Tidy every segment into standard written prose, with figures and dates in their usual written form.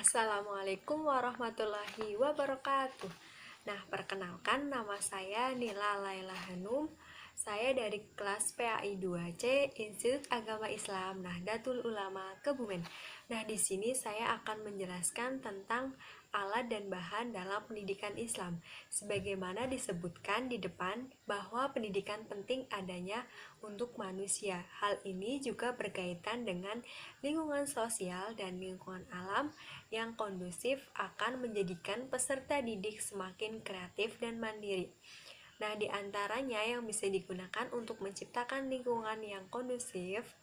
Assalamualaikum warahmatullahi wabarakatuh. Nah, perkenalkan nama saya Nila Laila Hanum. Saya dari kelas PAI 2C Institut Agama Islam Nahdlatul Ulama Kebumen. Nah, di sini saya akan menjelaskan tentang alat dan bahan dalam pendidikan Islam. Sebagaimana disebutkan di depan bahwa pendidikan penting adanya untuk manusia. Hal ini juga berkaitan dengan lingkungan sosial dan lingkungan alam yang kondusif akan menjadikan peserta didik semakin kreatif dan mandiri. Nah, di antaranya yang bisa digunakan untuk menciptakan lingkungan yang kondusif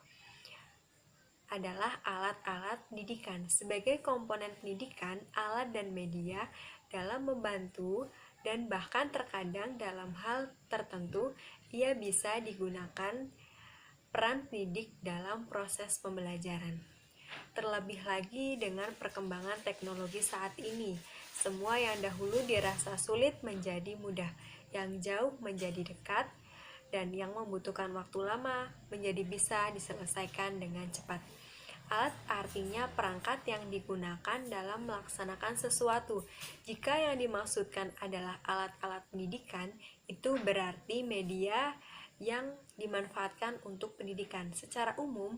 adalah alat-alat pendidikan. Sebagai komponen pendidikan, alat dan media dalam membantu dan bahkan terkadang dalam hal tertentu ia bisa digunakan peran pendidik dalam proses pembelajaran. Terlebih lagi dengan perkembangan teknologi saat ini, semua yang dahulu dirasa sulit menjadi mudah, yang jauh menjadi dekat, dan yang membutuhkan waktu lama menjadi bisa diselesaikan dengan cepat. Alat artinya perangkat yang digunakan dalam melaksanakan sesuatu. Jika yang dimaksudkan adalah alat-alat pendidikan, itu berarti media yang dimanfaatkan untuk pendidikan. Secara umum,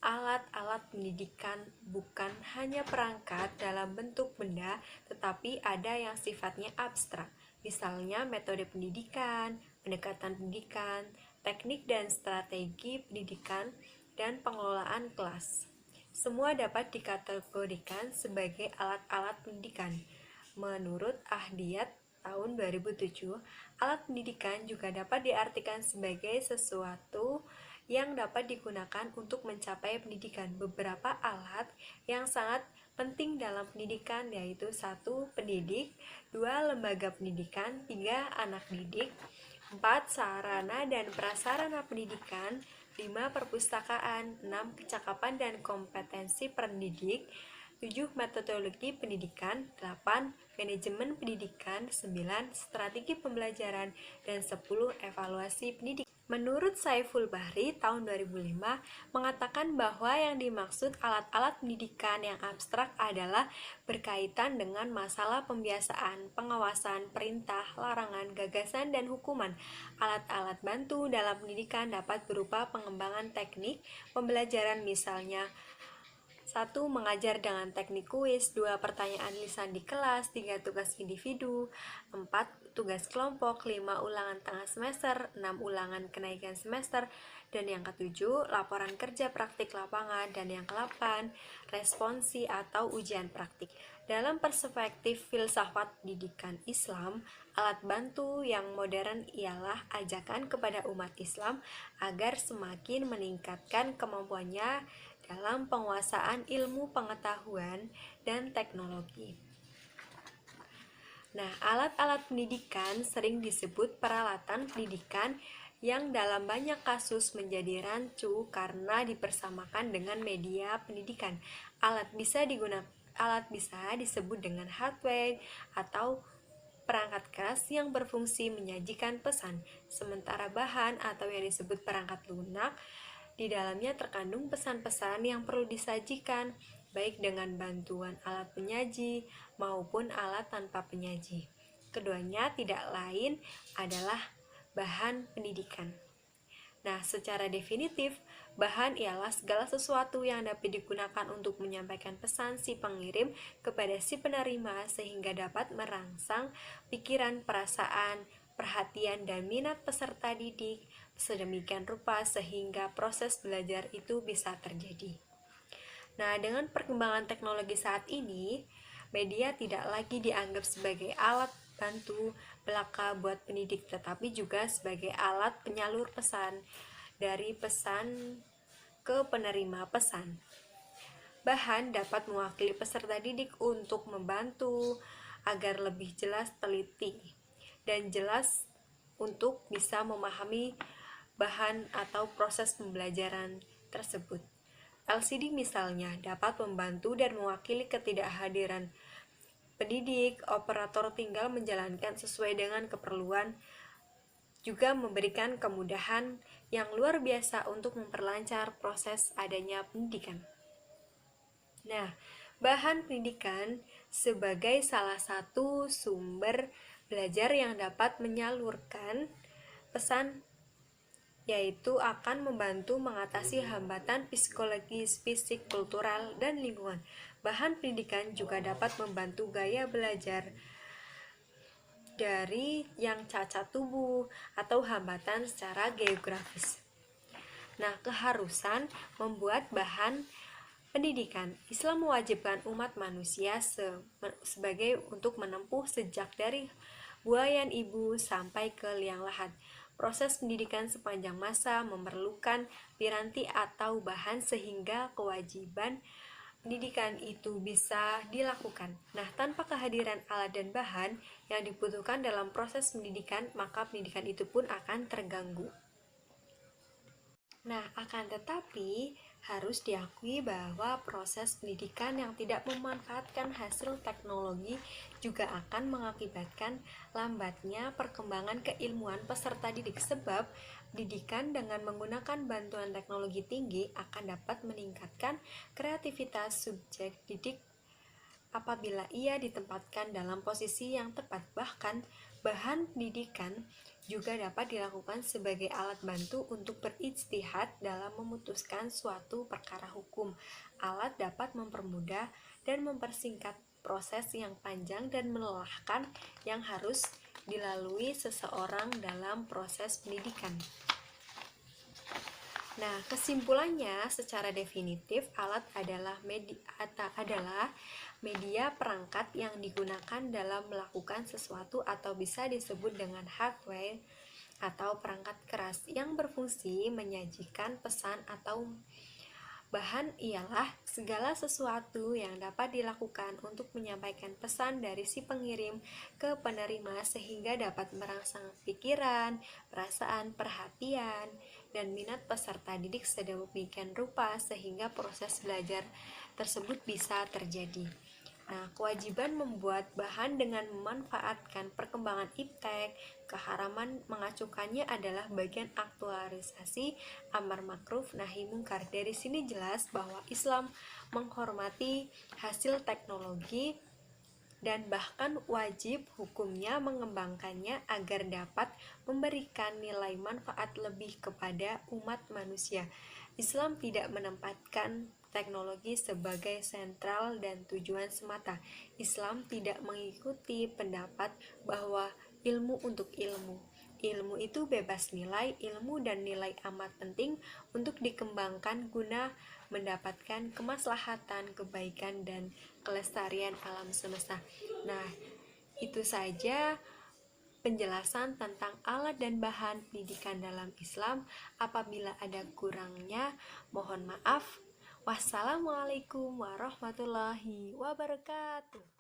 alat-alat pendidikan bukan hanya perangkat dalam bentuk benda, tetapi ada yang sifatnya abstrak. Misalnya metode pendidikan, pendekatan pendidikan, teknik dan strategi pendidikan, dan pengelolaan kelas. Semua dapat dikategorikan sebagai alat-alat pendidikan. Menurut Ahdiyat tahun 2007, alat pendidikan juga dapat diartikan sebagai sesuatu yang dapat digunakan untuk mencapai pendidikan. Beberapa alat yang sangat penting dalam pendidikan yaitu 1. Pendidik, 2. Lembaga pendidikan, 3. Anak didik, 4. Sarana dan prasarana pendidikan, 5. Perpustakaan, 6. Kecakapan dan kompetensi pendidik, 7. Metodologi pendidikan, 8. Manajemen pendidikan, 9. Strategi pembelajaran, dan 10. Evaluasi pendidikan. Menurut Saiful Bahri tahun 2005 mengatakan bahwa yang dimaksud alat-alat pendidikan yang abstrak adalah berkaitan dengan masalah pembiasaan, pengawasan, perintah, larangan, gagasan, dan hukuman. Alat-alat bantu dalam pendidikan dapat berupa pengembangan teknik pembelajaran, misalnya 1. Mengajar dengan teknik kuis, 2. Pertanyaan lisan di kelas, 3. Tugas individu, 4. Tugas kelompok, 5. Ulangan tengah semester, 6. Ulangan kenaikan semester, dan yang ketujuh, laporan kerja praktik lapangan, dan yang ke-8, responsi atau ujian praktik. Dalam perspektif filsafat pendidikan Islam, alat bantu yang modern ialah ajakan kepada umat Islam agar semakin meningkatkan kemampuannya dalam penguasaan ilmu pengetahuan dan teknologi. Nah, alat-alat pendidikan sering disebut peralatan pendidikan yang dalam banyak kasus menjadi rancu karena dipersamakan dengan media pendidikan. Alat bisa disebut dengan hardware atau perangkat keras yang berfungsi menyajikan pesan, sementara bahan atau yang disebut perangkat lunak di dalamnya terkandung pesan-pesan yang perlu disajikan, baik dengan bantuan alat penyaji maupun alat tanpa penyaji. Keduanya tidak lain adalah bahan pendidikan. Nah, secara definitif, bahan ialah segala sesuatu yang dapat digunakan untuk menyampaikan pesan si pengirim kepada si penerima sehingga dapat merangsang pikiran, perasaan, perhatian, dan minat peserta didik sedemikian rupa sehingga proses belajar itu bisa terjadi. Nah, dengan perkembangan teknologi saat ini, media tidak lagi dianggap sebagai alat bantu belaka buat pendidik, tetapi juga sebagai alat penyalur pesan dari pesan ke penerima pesan. Bahan dapat mewakili peserta didik untuk membantu agar lebih jelas, teliti, dan jelas untuk bisa memahami bahan atau proses pembelajaran tersebut. LCD misalnya dapat membantu dan mewakili ketidakhadiran pendidik, operator tinggal menjalankan sesuai dengan keperluan, juga memberikan kemudahan yang luar biasa untuk memperlancar proses adanya pendidikan. Nah, bahan pendidikan sebagai salah satu sumber belajar yang dapat menyalurkan pesan, yaitu akan membantu mengatasi hambatan psikologis, fisik, kultural, dan lingkungan. Bahan pendidikan juga dapat membantu gaya belajar dari yang cacat tubuh atau hambatan secara geografis. Nah, keharusan membuat bahan pendidikan. Islam mewajibkan umat manusia sebagai untuk menempuh sejak dari buayan ibu sampai ke liang lahat. Proses pendidikan sepanjang masa memerlukan piranti atau bahan sehingga kewajiban pendidikan itu bisa dilakukan. Nah, tanpa kehadiran alat dan bahan yang dibutuhkan dalam proses pendidikan, maka pendidikan itu pun akan terganggu. Nah, akan tetapi harus diakui bahwa proses pendidikan yang tidak memanfaatkan hasil teknologi juga akan mengakibatkan lambatnya perkembangan keilmuan peserta didik, sebab pendidikan dengan menggunakan bantuan teknologi tinggi akan dapat meningkatkan kreativitas subjek didik apabila ia ditempatkan dalam posisi yang tepat. Bahkan bahan pendidikan juga dapat dilakukan sebagai alat bantu untuk berijtihad dalam memutuskan suatu perkara hukum. Alat dapat mempermudah dan mempersingkat proses yang panjang dan melelahkan yang harus dilalui seseorang dalam proses pendidikan. Nah, kesimpulannya secara definitif, alat adalah media perangkat yang digunakan dalam melakukan sesuatu atau bisa disebut dengan hardware atau perangkat keras yang berfungsi menyajikan pesan atau bahan ialah segala sesuatu yang dapat dilakukan untuk menyampaikan pesan dari si pengirim ke penerima sehingga dapat merangsang pikiran, perasaan, perhatian, dan minat peserta didik sedemikian rupa sehingga proses belajar tersebut bisa terjadi. Nah, kewajiban membuat bahan dengan memanfaatkan perkembangan iptek, keharaman mengacungkannya adalah bagian aktualisasi amar makruf nahi mungkar. Dari sini jelas bahwa Islam menghormati hasil teknologi dan bahkan wajib hukumnya mengembangkannya agar dapat memberikan nilai manfaat lebih kepada umat manusia. Islam tidak menempatkan teknologi sebagai sentral dan tujuan semata. Islam tidak mengikuti pendapat bahwa ilmu untuk ilmu. Ilmu itu bebas nilai, ilmu dan nilai amat penting untuk dikembangkan guna mendapatkan kemaslahatan, kebaikan, dan kelestarian alam semesta. Nah, itu saja penjelasan tentang alat dan bahan pendidikan dalam Islam. Apabila ada kurangnya, mohon maaf. Wassalamualaikum warahmatullahi wabarakatuh.